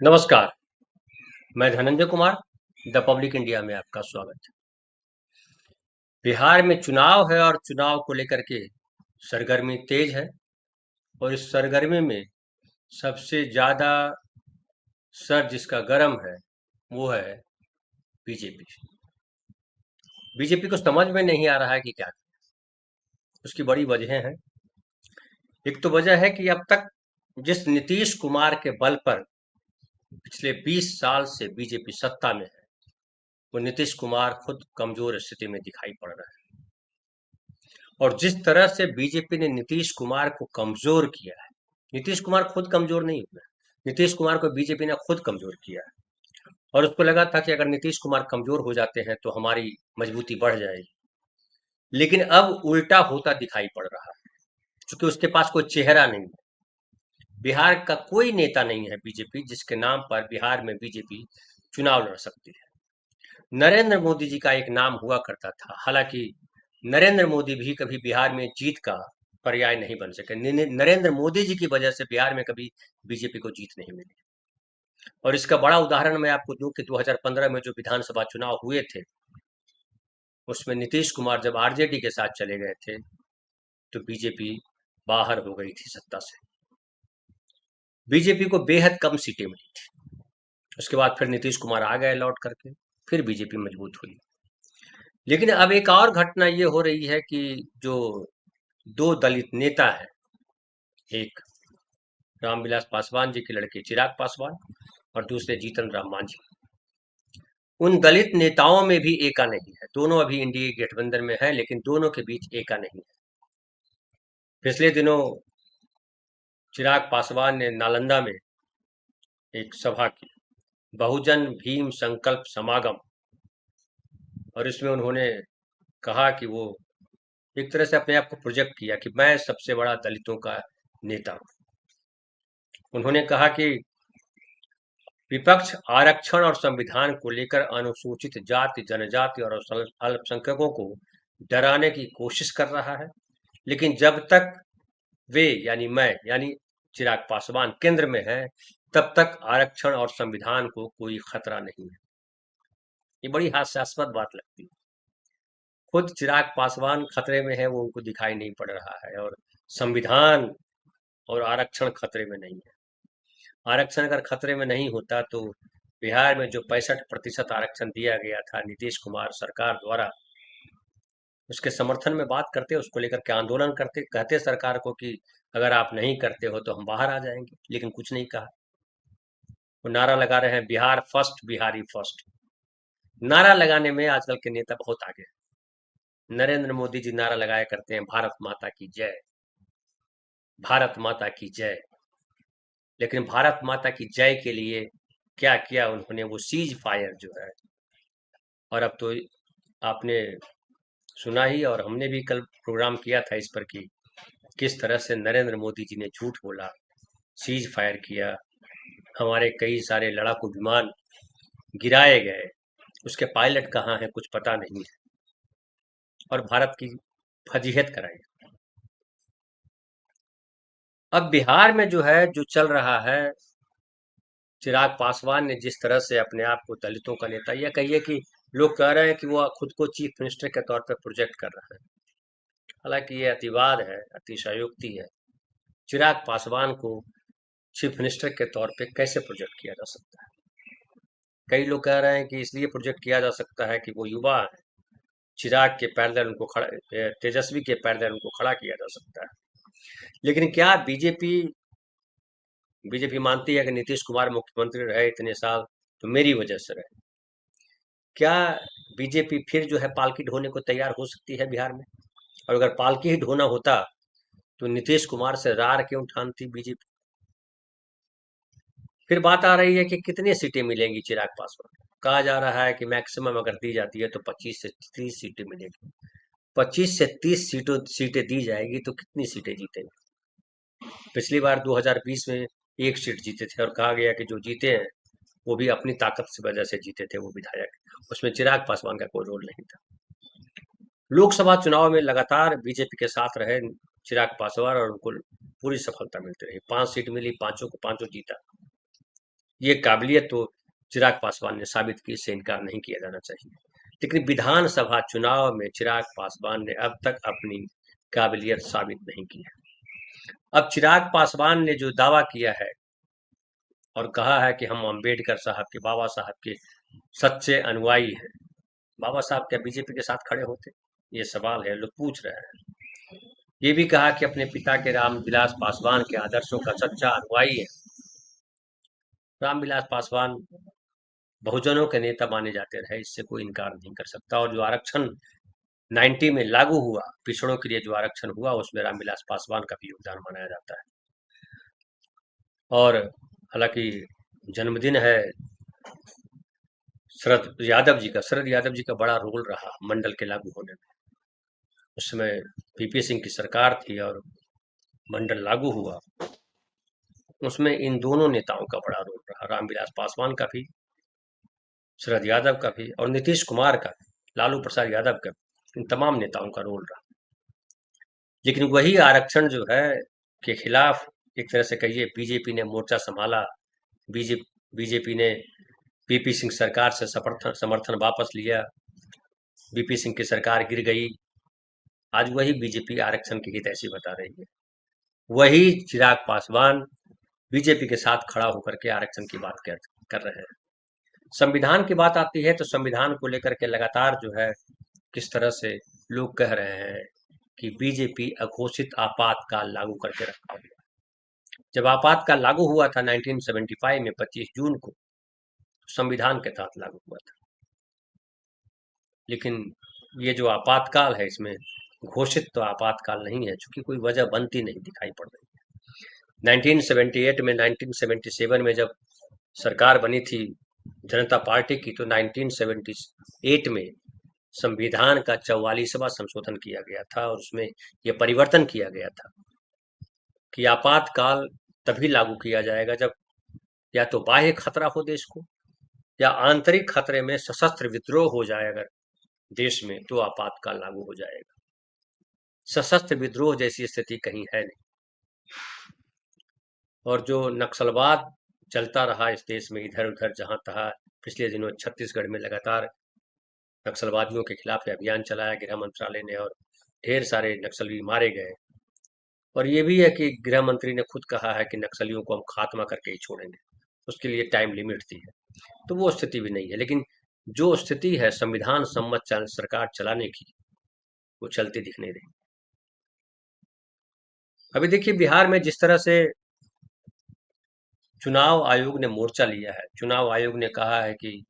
नमस्कार, मैं Dhananjay Kumar, the public India में आपका स्वागत है। बिहार में चुनाव है और चुनाव को लेकर के सरगर्मी तेज है और इस सरगर्मी में सबसे ज़्यादा सर जिसका गर्म है, वो है बीजेपी। बीजेपी को समझ में नहीं आ रहा है कि क्या करें। उसकी बड़ी वजहें हैं। एक तो वजह है कि अब तक जिस नीतीश कुमार के बल पर पिछले 20 साल से बीजेपी सत्ता में है, वो नीतीश कुमार खुद कमजोर स्थिति में दिखाई पड़ रहा है। और जिस तरह से बीजेपी ने नीतीश कुमार को कमजोर किया है, नीतीश कुमार खुद कमजोर नहीं हुए, नीतीश कुमार को बीजेपी ने खुद कमजोर किया है। और उसको लगा था कि अगर नीतीश कुमार कमजोर हो जाते हैं तो हमारी मजबूती बढ़ जाएगी, लेकिन अब उल्टा होता दिखाई पड़ रहा है, क्योंकि उसके पास कोई चेहरा नहीं है। बिहार का कोई नेता नहीं है बीजेपी जिसके नाम पर बिहार में बीजेपी चुनाव लड़ सकती है। नरेंद्र मोदी जी का एक नाम हुआ करता था, हालांकि नरेंद्र मोदी भी कभी बिहार में जीत का पर्याय नहीं बन सके। नरेंद्र मोदी जी की वजह से बिहार में कभी बीजेपी को जीत नहीं मिली। और इसका बड़ा उदाहरण मैं आपको दूं कि 2015 में जो विधानसभा चुनाव हुए थे, उसमें नीतीश कुमार जब आरजेडी के साथ चले गए थे तो बीजेपी बाहर हो गई थी सत्ता से। बीजेपी को बेहद कम सीटें मिली थी। उसके बाद फिर नीतीश कुमार आ गए लौट करके, फिर बीजेपी मजबूत हुई। लेकिन अब एक और घटना ये हो रही है कि जो दो दलित नेता हैं, एक रामविलास पासवान जी के लड़के चिराग पासवान और दूसरे जीतन राम मांझी, उन दलित नेताओं में भी एका नहीं है। दोनों अभी इंडिया गठबंधन में है, लेकिन दोनों के बीच एका नहीं है। पिछले दिनों चिराग पासवान ने नालंदा में एक सभा की, बहुजन भीम संकल्प समागम, और इसमें उन्होंने कहा कि वो एक तरह से अपने आप को प्रोजेक्ट किया कि मैं सबसे बड़ा दलितों का नेता हूं। उन्होंने कहा कि विपक्ष आरक्षण और संविधान को लेकर अनुसूचित जाति, जनजाति और अल्पसंख्यकों को डराने की कोशिश कर रहा है, लेकिन जब तक वे यानी चिराग पासवान केंद्र में है, तब तक आरक्षण और संविधान को कोई खतरा नहीं है। ये बड़ी हास्यास्पद बात लगती है। खुद चिराग पासवान खतरे में है, वो उनको दिखाई नहीं पड़ रहा है, और संविधान और आरक्षण खतरे में नहीं है। आरक्षण अगर खतरे में नहीं होता तो बिहार में जो 65% आरक्षण दिया गया था नीतीश कुमार सरकार द्वारा, उसके समर्थन में बात करते, उसको लेकर के आंदोलन करते, कहते सरकार को कि अगर आप नहीं करते हो तो हम बाहर आ जाएंगे, लेकिन कुछ नहीं कहा। वो नारा लगा रहे हैं बिहार फर्स्ट, बिहारी फर्स्ट। नारा लगाने में आजकल के नेता बहुत आगे हैं। नरेंद्र मोदी जी नारा लगाया करते हैं भारत माता की जय, भारत माता की जय। लेकिन भारत माता की जय के लिए क्या किया उन्होंने? वो सीज फायर जो है, और अब तो आपने सुना ही, और हमने भी कल प्रोग्राम किया था इस पर कि किस तरह से नरेंद्र मोदी जी ने झूठ बोला, सीज फायर किया, हमारे कई सारे लड़ाकू विमान गिराए गए, उसके पायलट कहाँ हैं कुछ पता नहीं है, और भारत की फजीहत कराई। अब बिहार में जो है, जो चल रहा है, चिराग पासवान ने जिस तरह से अपने आप को दलितों का नेता, या कहिए कि लोग कह रहे हैं कि वो खुद को चीफ मिनिस्टर के तौर पर प्रोजेक्ट कर रहे हैं। हालांकि ये अतिवाद है, अतिशयोक्ति है। चिराग पासवान को चीफ मिनिस्टर के तौर पे कैसे प्रोजेक्ट किया जा सकता है? कई लोग कह रहे हैं कि इसलिए प्रोजेक्ट किया जा सकता है कि वो युवा है, चिराग के पैरेलल उनको खड़ा, तेजस्वी के पैरेलल उनको खड़ा किया जा सकता है। लेकिन क्या बीजेपी बीजेपी मानती है कि नीतीश कुमार मुख्यमंत्री रहे इतने साल तो मेरी वजह से रहे? क्या बीजेपी फिर जो है पालकी ढोने को तैयार हो सकती है बिहार में? और अगर पालकी ही ढोना होता तो नीतीश कुमार से रार क्यों ठानती बीजेपी? फिर बात आ रही है कि कितनी सीटें मिलेंगी चिराग पासवान को। कहा जा रहा है कि मैक्सिमम अगर दी जाती है तो 25 से 30 सीटें मिलेगी। 25 से 30 सीटें दी जाएगी तो कितनी सीटें जीतेंगे? पिछली बार 2020 में एक सीट जीते थे, और कहा गया कि जो जीते हैं वो भी अपनी ताकत से वजह से जीते थे, वो विधायक, उसमें चिराग पासवान का कोई रोल नहीं था। लोकसभा चुनाव में लगातार बीजेपी के साथ रहे चिराग पासवान, और उनको पूरी सफलता मिलती रही। 5 सीट मिली, पांचों को पांचों जीता। ये काबिलियत तो चिराग पासवान ने साबित की, इससे इनकार नहीं किया जाना चाहिए। लेकिन विधानसभा चुनाव में चिराग पासवान ने अब तक अपनी काबिलियत साबित नहीं की है। अब चिराग पासवान ने जो दावा किया है और कहा है कि हम अंबेडकर साहब के, बाबा साहब के सच्चे अनुयायी हैं, बाबा साहब क्या बीजेपी के साथ खड़े होते? ये सवाल है, लोग पूछ रहे हैं। ये भी कहा कि अपने पिता के रामविलास पासवान के आदर्शों का सच्चा अनुयायी है। रामविलास पासवान बहुजनों के नेता माने जाते रहे, इससे कोई इनकार नहीं कर सकता। और जो आरक्षण 90 में लागू हुआ, पिछड़ों के लिए जो आरक्षण हुआ, उसमें रामविलास पासवान का भी योगदान माना जाता है। और हालांकि जन्मदिन है शरद यादव जी का, शरद यादव जी का बड़ा रोल रहा मंडल के लागू होने में। उस समय पीपी सिंह की सरकार थी और मंडल लागू हुआ, उसमें इन दोनों नेताओं का बड़ा रोल रहा, रामविलास पासवान का भी, शरद यादव का भी, और नीतीश कुमार का, लालू प्रसाद यादव का, इन तमाम नेताओं का रोल रहा। लेकिन वही आरक्षण जो है के खिलाफ एक तरह से कहिए बीजेपी ने मोर्चा संभाला। बीजेपी ने पीपी सिंह सरकार से समर्थन वापस लिया, बीपी सिंह की सरकार गिर गई। आज वही बीजेपी आरक्षण की हितैषी बता रही है, वही चिराग पासवान बीजेपी के साथ खड़ा होकर के आरक्षण की बात कर रहे हैं। संविधान की बात आती है तो संविधान को लेकर के लगातार जो है किस तरह से लोग कह रहे हैं कि बीजेपी अघोषित आपातकाल लागू करके रखा हुआ। जब आपातकाल लागू हुआ था 1975 में 25 जून को, संविधान के तहत लागू हुआ था। लेकिन ये जो आपातकाल है, इसमें घोषित तो आपातकाल नहीं है, चूंकि कोई वजह बनती नहीं दिखाई पड़ रही है। 1978 में, 1977 में जब सरकार बनी थी जनता पार्टी की, तो 1978 में संविधान का 44वां संशोधन किया गया था और उसमें यह परिवर्तन किया गया था कि आपातकाल तभी लागू किया जाएगा जब या तो बाह्य खतरा हो देश को, या आंतरिक खतरे में सशस्त्र विद्रोह हो जाए अगर देश में, तो आपातकाल लागू हो जाएगा। सशस्त्र विद्रोह जैसी स्थिति कहीं है नहीं। और जो नक्सलवाद चलता रहा इस देश में इधर उधर जहां तहां, पिछले दिनों छत्तीसगढ़ में लगातार नक्सलवादियों के खिलाफ अभियान चलाया गृह मंत्रालय ने और ढेर सारे नक्सली मारे गए। और ये भी है कि गृह मंत्री ने खुद कहा है कि नक्सलियों को हम खात्मा करके ही छोड़ेंगे, उसके लिए टाइम लिमिट दी है। तो वो स्थिति भी नहीं है, लेकिन जो स्थिति है संविधान सम्मत सरकार चलाने की, वो चलती दिख नहीं रही। अभी देखिए बिहार में जिस तरह से चुनाव आयोग ने मोर्चा लिया है, चुनाव आयोग ने कहा है कि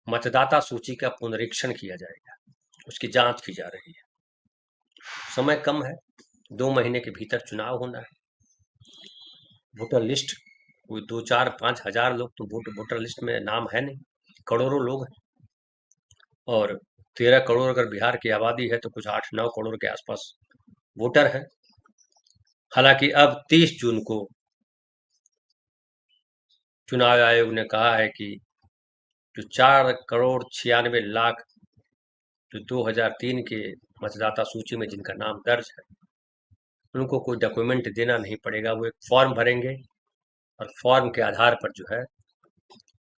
मतदाता सूची का पुनरीक्षण किया जाएगा, उसकी जांच की जा रही है। समय कम है, 2 महीने के भीतर चुनाव होना है। वोटर लिस्ट कोई 2-4-5 हजार लोग तो वोटर लिस्ट में नाम है नहीं, करोड़ों लोग हैं। और 13 करोड़ अगर बिहार की आबादी है तो कुछ 8-9 करोड़ के आसपास वोटर है। हालांकि अब 30 जून को चुनाव आयोग ने कहा है कि जो 4,96,00,000 जो 2003 के मतदाता सूची में जिनका नाम दर्ज है, उनको कोई डॉक्यूमेंट देना नहीं पड़ेगा। वो एक फॉर्म भरेंगे और फॉर्म के आधार पर जो है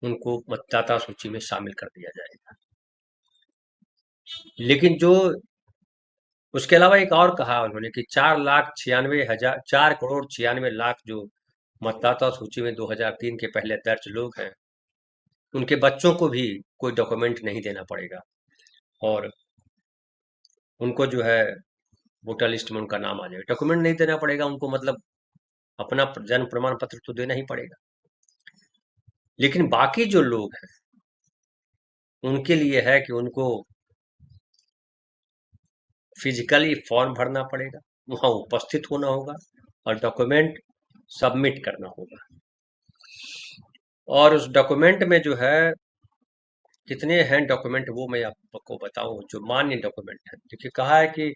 उनको मतदाता सूची में शामिल कर दिया जाएगा। लेकिन जो उसके अलावा एक और कहा उन्होंने कि 4,96,000 जो मतदाता सूची में 2003 के पहले दर्ज लोग हैं, उनके बच्चों को भी कोई डॉक्यूमेंट नहीं देना पड़ेगा और उनको जो है वोटर लिस्ट में उनका नाम आ जाएगा। डॉक्यूमेंट नहीं देना पड़ेगा उनको, मतलब अपना जन्म प्रमाण पत्र तो देना ही पड़ेगा। लेकिन बाकी जो लोग हैं उनके लिए है कि उनको फिजिकली फॉर्म भरना पड़ेगा, वहां उपस्थित होना होगा और डॉक्यूमेंट सबमिट करना होगा। और उस डॉक्यूमेंट में जो है कितने हैं डॉक्यूमेंट, वो मैं आपको बताऊं। जो मान्य डॉक्यूमेंट है, देखिए कहा है कि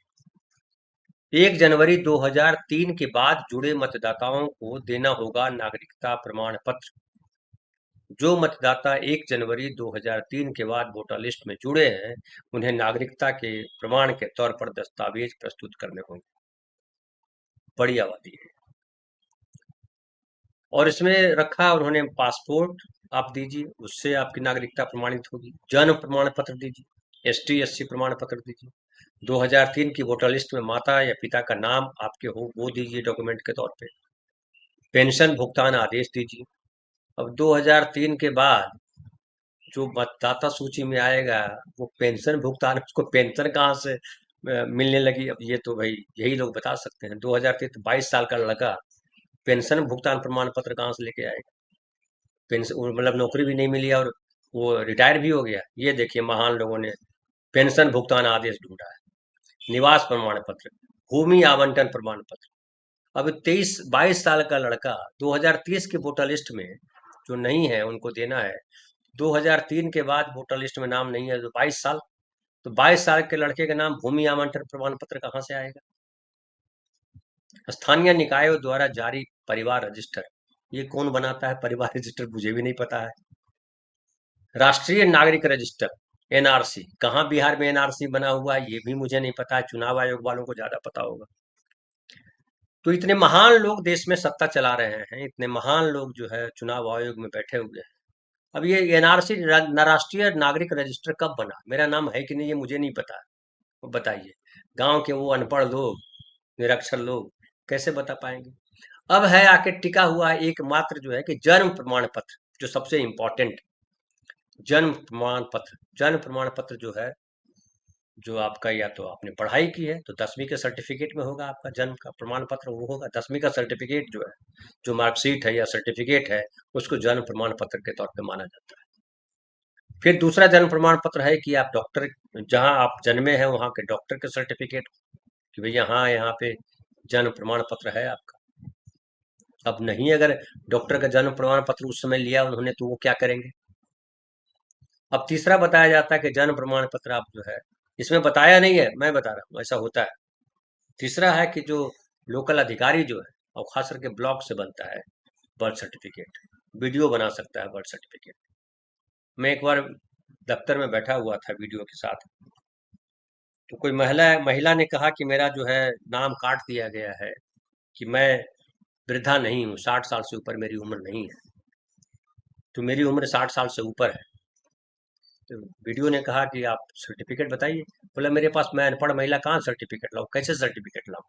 1 जनवरी 2003 के बाद जुड़े मतदाताओं को देना होगा नागरिकता प्रमाण पत्र। जो मतदाता 1 जनवरी 2003 के बाद वोटर लिस्ट में जुड़े हैं, उन्हें नागरिकता के प्रमाण के तौर पर दस्तावेज प्रस्तुत करने होंगे। बड़ी आबादी है। और इसमें रखा उन्होंने पासपोर्ट आप दीजिए, उससे आपकी नागरिकता प्रमाणित होगी। जन्म प्रमाण पत्र दीजिए, एसटी एससी प्रमाण पत्र दीजिए। 2003 की वोटर लिस्ट में माता या पिता का नाम आपके हो वो दीजिए डॉक्यूमेंट के तौर पे। पेंशन भुगतान आदेश दीजिए। अब 2003 के बाद जो मतदाता सूची में आएगा वो पेंशन भुगतान, उसको पेंशन कहाँ से मिलने लगी? अब ये तो भाई यही लोग बता सकते हैं। 2003 22 साल का लड़का पेंशन भुगतान प्रमाण पत्र कहाँ से लेके आएगा? पेंशन मतलब नौकरी भी नहीं मिली और वो रिटायर भी हो गया। ये देखिए महान लोगों ने पेंशन भुगतान आदेश ढूंढा है। निवास प्रमाण पत्र, भूमि आवंटन प्रमाण पत्र। अब 23-22 साल का लड़का 2030 की वोटर लिस्ट में जो नहीं है उनको देना है। 2003 के बाद वोटर लिस्ट में नाम नहीं है तो 22 साल, तो 22 साल के लड़के का नाम भूमि आवंटन प्रमाण पत्र कहाँ से आएगा? स्थानीय निकायों द्वारा जारी परिवार रजिस्टर, ये कौन बनाता है परिवार रजिस्टर? मुझे भी नहीं पता है। राष्ट्रीय नागरिक रजिस्टर, एनआरसी, कहाँ बिहार में एनआरसी बना हुआ है ये भी मुझे नहीं पता है। चुनाव आयोग वालों को ज्यादा पता होगा। तो इतने महान लोग देश में सत्ता चला रहे हैं, इतने महान लोग जो है चुनाव आयोग में बैठे हुए हैं। अब ये एनआरसी राष्ट्रीय नागरिक रजिस्टर कब बना? मेरा नाम है कि नहीं ये मुझे नहीं पता है। वो बताइए, गांव के वो अनपढ़ लोग, निरक्षर लोग कैसे बता पाएंगे? अब है आके टिका हुआ एकमात्र जो है कि जन्म प्रमाण पत्र, जो सबसे इंपॉर्टेंट जन्म प्रमाण पत्र। जन्म प्रमाण पत्र जो है, जो आपका या तो आपने पढ़ाई की है तो 10वीं के सर्टिफिकेट में होगा, आपका जन्म का प्रमाण पत्र वो होगा। 10वीं का सर्टिफिकेट जो है, जो मार्कशीट है या सर्टिफिकेट है, उसको जन्म प्रमाण पत्र के तौर पे माना जाता है। फिर दूसरा जन्म प्रमाण पत्र है कि आप डॉक्टर, जहां आप जन्मे हैं वहां के डॉक्टर के सर्टिफिकेट, कि भैया हाँ यहाँ पे जन्म प्रमाण पत्र है आपका। अब नहीं, अगर डॉक्टर का जन्म प्रमाण पत्र उस समय लिया उन्होंने तो वो क्या करेंगे? अब तीसरा बताया जाता है कि जन्म प्रमाण पत्र आप जो है, इसमें बताया नहीं है, मैं बता रहा हूँ ऐसा होता है। तीसरा है कि जो लोकल अधिकारी जो है, और खास करके ब्लॉक से बनता है बर्थ सर्टिफिकेट, वीडियो बना सकता है बर्थ सर्टिफिकेट। मैं एक बार दफ्तर में बैठा हुआ था वीडियो के साथ, तो कोई महिला महिला ने कहा कि मेरा जो है नाम काट दिया गया है, कि मैं वृद्धा नहीं हूँ, 60 साल से ऊपर मेरी उम्र नहीं है। तो मेरी उम्र 60 साल से ऊपर है। तो वीडियो ने कहा कि आप सर्टिफिकेट बताइए। बोला मेरे पास, मैं अनपढ़ महिला कहाँ सर्टिफिकेट लाऊं, कैसे सर्टिफिकेट लाऊं?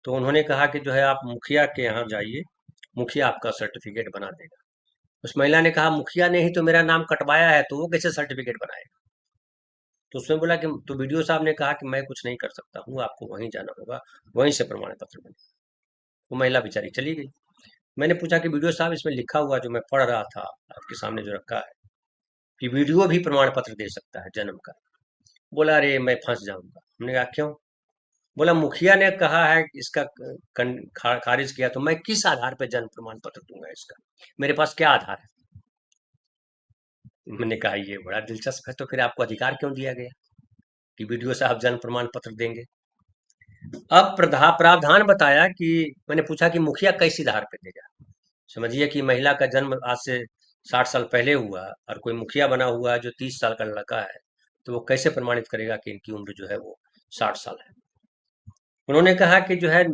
तो उन्होंने कहा कि जो है आप मुखिया के यहाँ जाइए, मुखिया आपका सर्टिफिकेट बना देगा। उस महिला ने कहा मुखिया ने ही तो मेरा नाम कटवाया है, तो वो कैसे सर्टिफिकेट बनाएगा? तो उसने बोला कि, तो वीडियो साहब ने कहा कि मैं कुछ नहीं कर सकता हूँ, आपको वहीं जाना होगा, वहीं से प्रमाण पत्र बने। वो महिला बेचारी चली गई। मैंने पूछा कि वीडियो साहब इसमें लिखा हुआ जो मैं पढ़ रहा था आपके सामने जो रखा है, कि वीडियो भी प्रमाण पत्र दे सकता है जन्म का। बोला अरे मैं फंस जाऊंगा। हमने कहा क्यों? बोला मुखिया ने कहा है कि इसका खारिज किया, तो मैं किस आधार पे जन्म प्रमाण पत्र दूंगा इसका? मेरे पास क्या आधार है? मैंने कहा ये बड़ा दिलचस्प है, तो फिर आपको अधिकार क्यों दिया गया कि वीडियो साहब जन्म प्रमाण पत्र देंगे? अब प्रावधान बताया कि, मैंने पूछा कि मुखिया किस आधार पे देगा? समझिए कि महिला का जन्म आज से 60 साल पहले हुआ और कोई मुखिया बना हुआ है जो 30 साल का लड़का है, तो वो कैसे प्रमाणित करेगा कि इनकी उम्र जो है वो 60 साल है? उन्होंने कहा कि जो है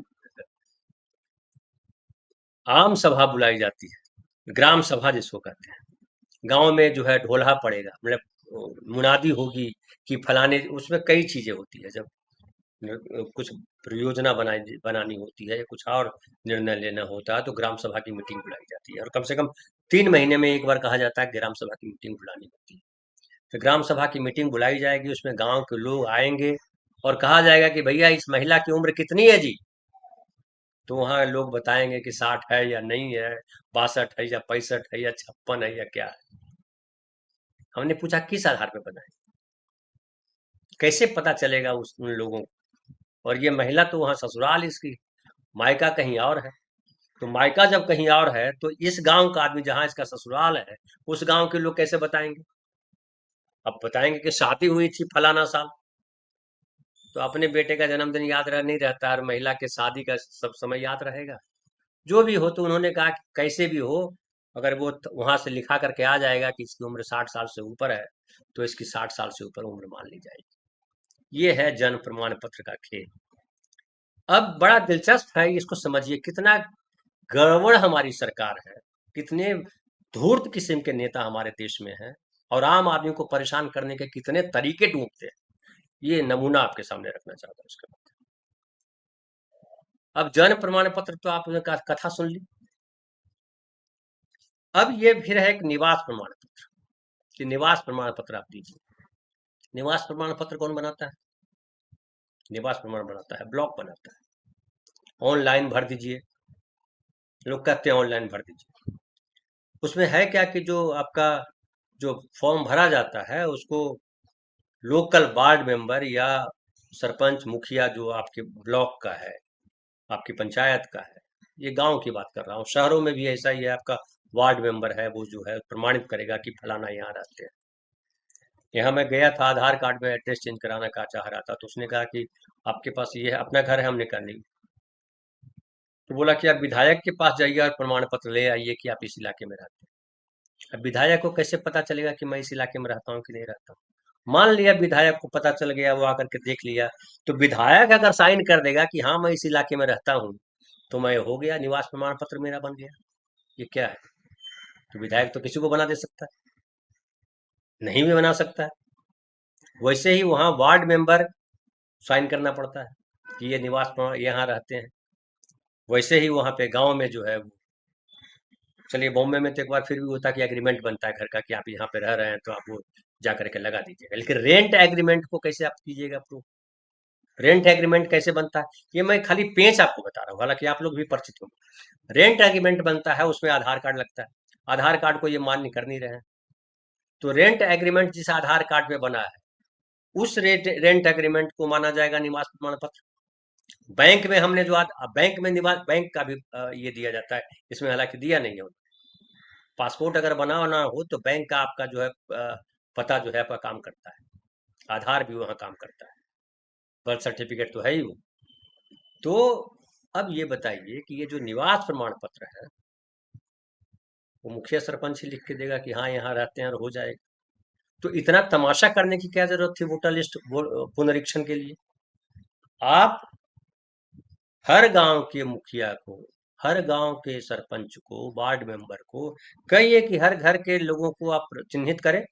आम सभा बुलाई जाती है, ग्राम सभा जिसको कहते हैं। गांव में जो है ढोलहा पड़ेगा, मतलब मुनादी होगी कि फलाने, उसमें कई चीजें होती है। जब कुछ परियोजना बनानी होती है या कुछ और निर्णय लेना होता है तो ग्राम सभा की मीटिंग बुलाई जाती है, और कम से कम 3 महीने में एक बार कहा जाता है कि ग्राम सभा की मीटिंग बुलानी होती है। तो ग्राम सभा की मीटिंग बुलाई जाएगी, उसमें गांव के लोग आएंगे और कहा जाएगा कि भैया इस महिला की उम्र कितनी है जी? तो वहाँ लोग बताएंगे कि 60 है या नहीं है, 62 है या 65 है या 56 है या क्या है। हमने पूछा किस आधार पर बनाए, कैसे पता चलेगा उन लोगों को? और ये महिला तो वहाँ ससुराल इसकी, मायका कहीं और है। तो मायका जब कहीं और है तो इस गांव का आदमी जहां इसका ससुराल है, उस गांव के लोग कैसे बताएंगे? अब बताएंगे कि शादी हुई थी फलाना साल, तो अपने बेटे का जन्मदिन याद रह नहीं रहता और महिला के शादी का सब समय याद रहेगा? जो भी हो, तो उन्होंने कहा कि कैसे भी हो, अगर वो वहां से लिखा करके आ जाएगा कि इसकी उम्र 60 साल से ऊपर है, तो इसकी 60 साल से ऊपर उम्र मान ली जाएगी। ये है जन्म प्रमाण पत्र का खेल। अब बड़ा दिलचस्प है, इसको समझिए कितना गड़बड़ हमारी सरकार है, कितने धूर्त किस्म के नेता हमारे देश में हैं, और आम आदमी को परेशान करने के कितने तरीके ढूंढते हैं, ये नमूना आपके सामने रखना चाहता हूँ इसके बाद। अब जन्म प्रमाण पत्र तो आपने कथा सुन ली। अब ये फिर है एक निवास प्रमाण पत्र, कि निवास प्रमाण पत्र आप दीजिए। निवास प्रमाण पत्र कौन बनाता है? निवास प्रमाण बनाता है ब्लॉक बनाता है। ऑनलाइन भर दीजिए, लोग कहते हैं ऑनलाइन भर दीजिए। उसमें है क्या कि जो आपका जो फॉर्म भरा जाता है उसको लोकल वार्ड मेंबर या सरपंच मुखिया जो आपके ब्लॉक का है, आपकी पंचायत का है, ये गांव की बात कर रहा हूँ, शहरों में भी ऐसा ही है, आपका वार्ड मेंबर है वो जो है प्रमाणित करेगा कि फलाना यहाँ रहते हैं। यहाँ मैं गया था, आधार कार्ड में एड्रेस चेंज कराना का चाह रहा था, तो उसने कहा कि आपके पास ये है, अपना घर है? हमने कहा नहीं। तो बोला कि आप विधायक के पास जाइए और प्रमाण पत्र ले आइए कि आप इस इलाके में रहते हैं। अब विधायक को कैसे पता चलेगा कि मैं इस इलाके में रहता हूँ कि नहीं रहता हूँ? मान लिया विधायक को पता चल गया, वो आकर के देख लिया, तो विधायक अगर साइन कर देगा कि हाँ मैं इस इलाके में रहता हूँ, तो मैं हो गया, निवास प्रमाण पत्र मेरा बन गया। ये क्या है? तो विधायक तो किसी को बना दे सकता है? नहीं भी बना सकता है। वैसे ही वहाँ वार्ड मेंबर साइन करना पड़ता है कि ये निवास प्रमाण यहाँ रहते हैं। वैसे ही वहाँ पे गांव में जो है चलिए बॉम्बे में तो एक बार फिर भी होता है कि एग्रीमेंट बनता है घर का, कि आप यहाँ पे रह रहे हैं तो आप वो जा करके लगा दीजिएगा, लेकिन रेंट एग्रीमेंट को कैसे आप कीजिएगा प्रूफ? रेंट एग्रीमेंट कैसे बनता है, ये मैं खाली पेज आपको बता रहा हूँ, हालांकि आप लोग भी परिचित होंगे। रेंट एग्रीमेंट बनता है, उसमें आधार कार्ड लगता है, आधार कार्ड को ये मान्य कर नहीं रहे हैं। तो रेंट एग्रीमेंट जिस आधार कार्ड में बना है, उस रेंट एग्रीमेंट को माना जाएगा निवास प्रमाण पत्र। बैंक में हमने जो बैंक में निवास, बैंक का भी ये दिया जाता है, इसमें हालांकि दिया नहीं है। पासपोर्ट अगर बनाना हो तो बैंक का आपका जो है पता जो है आपका काम करता है, आधार भी वहाँ काम करता है, बर्थ सर्टिफिकेट तो है ही वो। तो अब ये बताइए कि ये जो निवास प्रमाण पत्र है, वो मुखिया सरपंच ही लिख के देगा कि हाँ यहाँ रहते हैं और हो जाएगा? तो इतना तमाशा करने की क्या जरूरत थी वोटर लिस्ट पुनरीक्षण के लिए? आप हर गांव के मुखिया को, हर गांव के सरपंच को, वार्ड मेंबर को कहिए कि हर घर के लोगों को आप चिन्हित करें।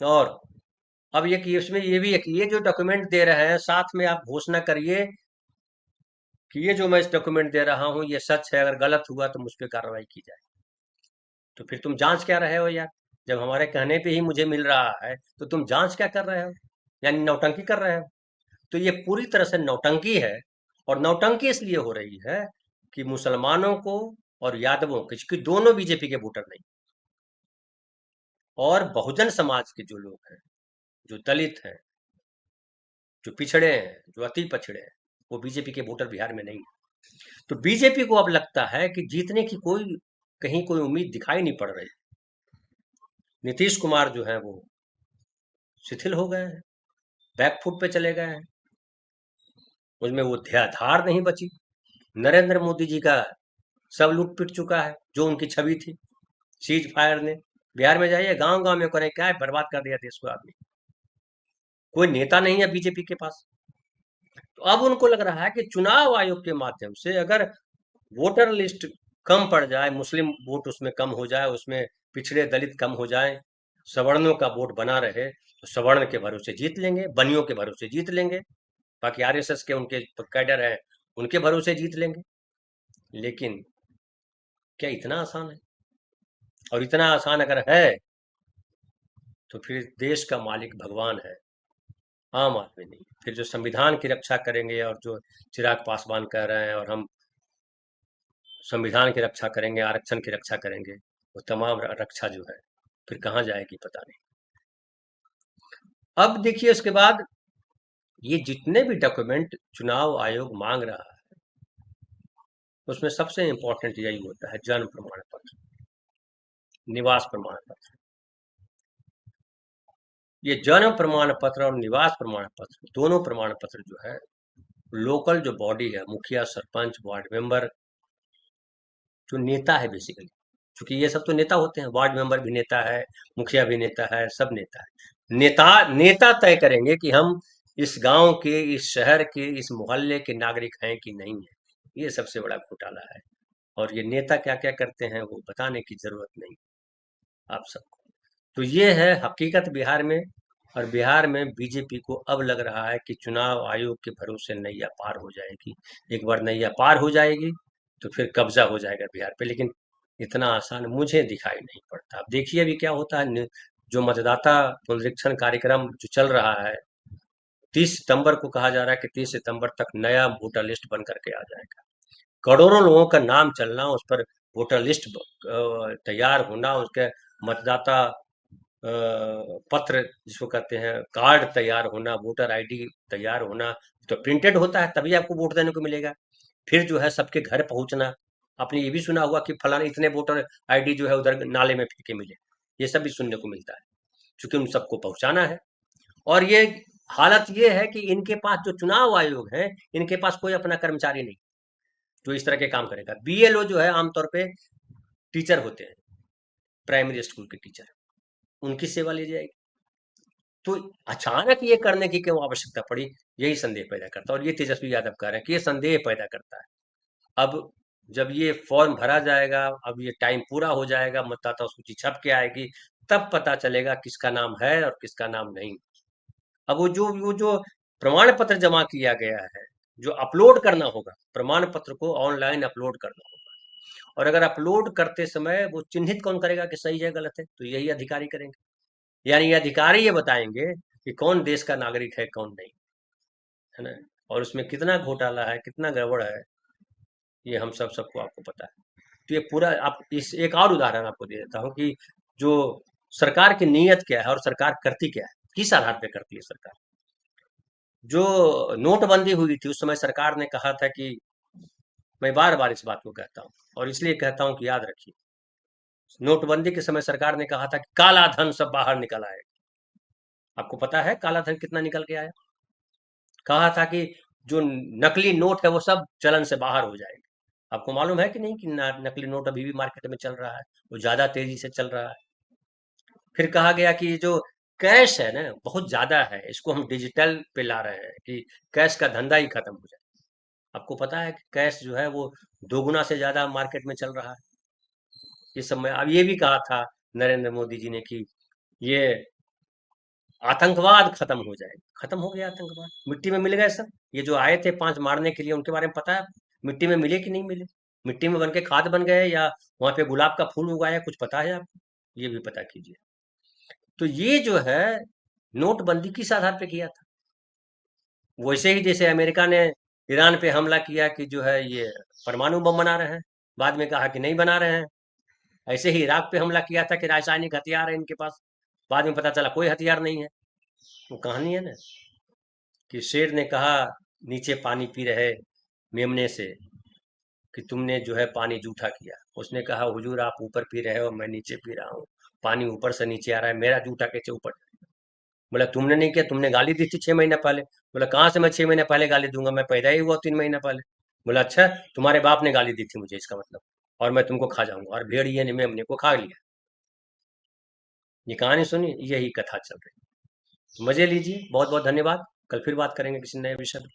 और अब ये कि इसमें ये भी है कि ये जो डॉक्यूमेंट दे रहे हैं, साथ में आप घोषणा करिए कि ये जो मैं इस डॉक्यूमेंट दे रहा हूँ ये सच है, अगर गलत हुआ तो मुझ पर कार्रवाई की जाए। तो फिर तुम जांच क्या रहे हो यार? जब हमारे कहने पे ही मुझे मिल रहा है तो तुम जांच क्या कर रहे हो? यानी नौटंकी कर रहे हो। तो ये पूरी तरह से नौटंकी है, और नौटंकी इसलिए हो रही है कि मुसलमानों को और यादवों को, क्योंकि दोनों बीजेपी के वोटर नहीं, और बहुजन समाज के जो लोग हैं, जो दलित हैं, जो पिछड़े हैं, जो अति पछड़े हैं, वो बीजेपी के वोटर बिहार में नहीं है। तो बीजेपी को अब लगता है कि जीतने की कोई कहीं कोई उम्मीद दिखाई नहीं पड़ रही। नीतीश कुमार जो है वो शिथिल हो गए हैं, बैकफुट पे चले गए हैं, उसमें वो धार नहीं बची। नरेंद्र मोदी जी का सब लूट पिट चुका है, जो उनकी छवि थी सीज फायर ने। बिहार में जाइए, गांव गांव में करें क्या है, बर्बाद कर दिया देश को आदमी। कोई नेता नहीं है बीजेपी के पास। तो अब उनको लग रहा है कि चुनाव आयोग के माध्यम से अगर वोटर लिस्ट कम पड़ जाए, मुस्लिम वोट उसमें कम हो जाए, उसमें पिछड़े दलित कम हो जाए, सवर्णों का वोट बना रहे, तो सवर्ण के भरोसे जीत लेंगे, बनियों के भरोसे जीत लेंगे, बाकी आरएसएस के उनके कैडर हैं उनके भरोसे जीत लेंगे। लेकिन क्या इतना आसान है? और इतना आसान अगर है तो फिर देश का मालिक भगवान है, आम आदमी नहीं। फिर जो संविधान की रक्षा करेंगे, और जो चिराग पासवान कह रहे हैं और हम संविधान की रक्षा करेंगे, आरक्षण की रक्षा करेंगे, वो तमाम रक्षा जो है फिर कहाँ जाएगी पता नहीं। अब देखिए उसके बाद ये जितने भी डॉक्यूमेंट चुनाव आयोग मांग रहा है, उसमें सबसे इंपॉर्टेंट यही होता है जन्म प्रमाण पत्र, निवास प्रमाण पत्र। ये जन्म प्रमाण पत्र और निवास प्रमाण पत्र, दोनों प्रमाण पत्र जो है लोकल जो बॉडी है, मुखिया सरपंच वार्ड मेंबर, जो नेता है बेसिकली, क्योंकि ये सब तो नेता होते हैं, वार्ड मेंबर भी नेता है, मुखिया भी नेता है, सब नेता है। नेता नेता तय करेंगे कि हम इस गांव के, इस शहर के, इस मोहल्ले के नागरिक हैं कि नहीं है। ये सबसे बड़ा घोटाला है। और ये नेता क्या क्या करते हैं वो बताने की जरूरत नहीं आप सबको। तो ये है हकीकत बिहार में। और बिहार में बीजेपी को अब लग रहा है कि चुनाव आयोग के भरोसे नैया पार हो जाएगी। एक बार नैया पार हो जाएगी तो फिर कब्जा हो जाएगा बिहार पे, लेकिन इतना आसान मुझे दिखाई नहीं पड़ता। अब देखिए अभी क्या होता है। जो मतदाता पुनरीक्षण कार्यक्रम जो चल रहा है, 30 सितंबर को कहा जा रहा है कि 30 सितंबर तक नया वोटर लिस्ट बन करके आ जाएगा। करोड़ों लोगों का नाम चलना, उस पर वोटर लिस्ट तैयार होना, उसके मतदाता पत्र जिसको कहते हैं कार्ड तैयार होना, वोटर आईडी तैयार होना, तो प्रिंटेड होता है तभी आपको वोट देने को मिलेगा। फिर जो है सबके घर पहुंचना। आपने ये भी सुना होगा कि फलाना इतने वोटर आईडी जो है उधर नाले में फेंके मिले। ये सब भी सुनने को मिलता है, क्योंकि उन सबको पहुंचाना है। और ये हालत ये है कि इनके पास जो चुनाव आयोग है, इनके पास कोई अपना कर्मचारी नहीं जो इस तरह के काम करेगा। बीएलओ जो है आमतौर पे टीचर होते हैं, प्राइमरी स्कूल के टीचर, उनकी सेवा ली जाएगी। तो अचानक ये करने की क्यों आवश्यकता पड़ी, यही संदेह पैदा करता है। और ये तेजस्वी यादव कह रहे हैं कि ये संदेह पैदा करता है। अब जब ये फॉर्म भरा जाएगा, अब ये टाइम पूरा हो जाएगा, मतदाता सूची छप के आएगी, तब पता चलेगा किसका नाम है और किसका नाम नहीं। अब वो जो प्रमाण पत्र जमा किया गया है, जो अपलोड करना होगा, प्रमाण पत्र को ऑनलाइन अपलोड करना होगा। और अगर अपलोड करते समय वो चिन्हित कौन करेगा कि सही है गलत है, तो यही अधिकारी करेंगे। यानी ये अधिकारी ये बताएंगे कि कौन देश का नागरिक है कौन नहीं, है ना। और उसमें कितना घोटाला है, कितना गड़बड़ है, ये हम सबको आपको पता है। तो ये पूरा आप इस एक और उदाहरण आपको दे देता हूँ कि जो सरकार की नीयत क्या है और सरकार करती क्या है, किस आधार पे करती है सरकार। जो नोटबंदी हुई थी उस समय सरकार ने कहा था कि, मैं बार बार इस बात को कहता हूँ और इसलिए कहता हूँ कि याद रखिए, नोटबंदी के समय सरकार ने कहा था कि काला धन सब बाहर निकल आएगा। आपको पता है काला धन कितना निकल के आया। कहा था कि जो नकली नोट है वो सब चलन से बाहर हो जाएगा। आपको मालूम है कि नहीं कि नकली नोट अभी भी मार्केट में चल रहा है, वो ज्यादा तेजी से चल रहा है। फिर कहा गया कि जो कैश है ना बहुत ज्यादा है, इसको हम डिजिटल पे ला रहे हैं कि कैश का धंधा ही खत्म हो जाए। आपको पता है कि कैश जो है वो दोगुना से ज्यादा मार्केट में चल रहा है इस समय। अब ये भी कहा था नरेंद्र मोदी जी ने कि ये आतंकवाद खत्म हो जाएगा। खत्म हो गया आतंकवाद, मिट्टी में मिल गए सब। ये जो आए थे 5 मारने के लिए, उनके बारे में पता है, मिट्टी में मिले कि नहीं मिले। मिट्टी में बन के खाद बन गए या वहां पे गुलाब का फूल उगाया, कुछ पता है आपको, ये भी पता कीजिए। तो ये जो है नोटबंदी किस आधार पे किया था। वैसे ही जैसे अमेरिका ने ईरान पे हमला किया कि जो है ये परमाणु बम बना रहे हैं, बाद में कहा कि नहीं बना रहे हैं। ऐसे ही इराक पे हमला किया था कि रासायनिक हथियार है इनके पास, बाद में पता चला कोई हथियार नहीं है। वो कहानी है ना कि शेर ने कहा नीचे पानी पी रहे मेमने से कि तुमने जो है पानी जूठा किया। उसने कहा हुजूर आप ऊपर पी रहे हो, मैं नीचे पी रहा हूँ, पानी ऊपर से नीचे आ रहा है, मेरा जूठा कैसे ऊपर। बोला तुमने नहीं किया, तुमने गाली दी थी 6 महीना पहले। बोला कहाँ से मैं 6 महीने पहले गाली दूंगा, मैं पैदा ही हुआ 3 महीना पहले। बोला अच्छा, तुम्हारे बाप ने गाली दी थी मुझे, इसका मतलब, और मैं तुमको खा जाऊंगा। और भेड़िए ने मेमने को खा लिया। ये कहानी सुनी, यही कथा चल रही। मजे लीजिए, बहुत बहुत धन्यवाद। कल फिर बात करेंगे किसी नए विषय पर।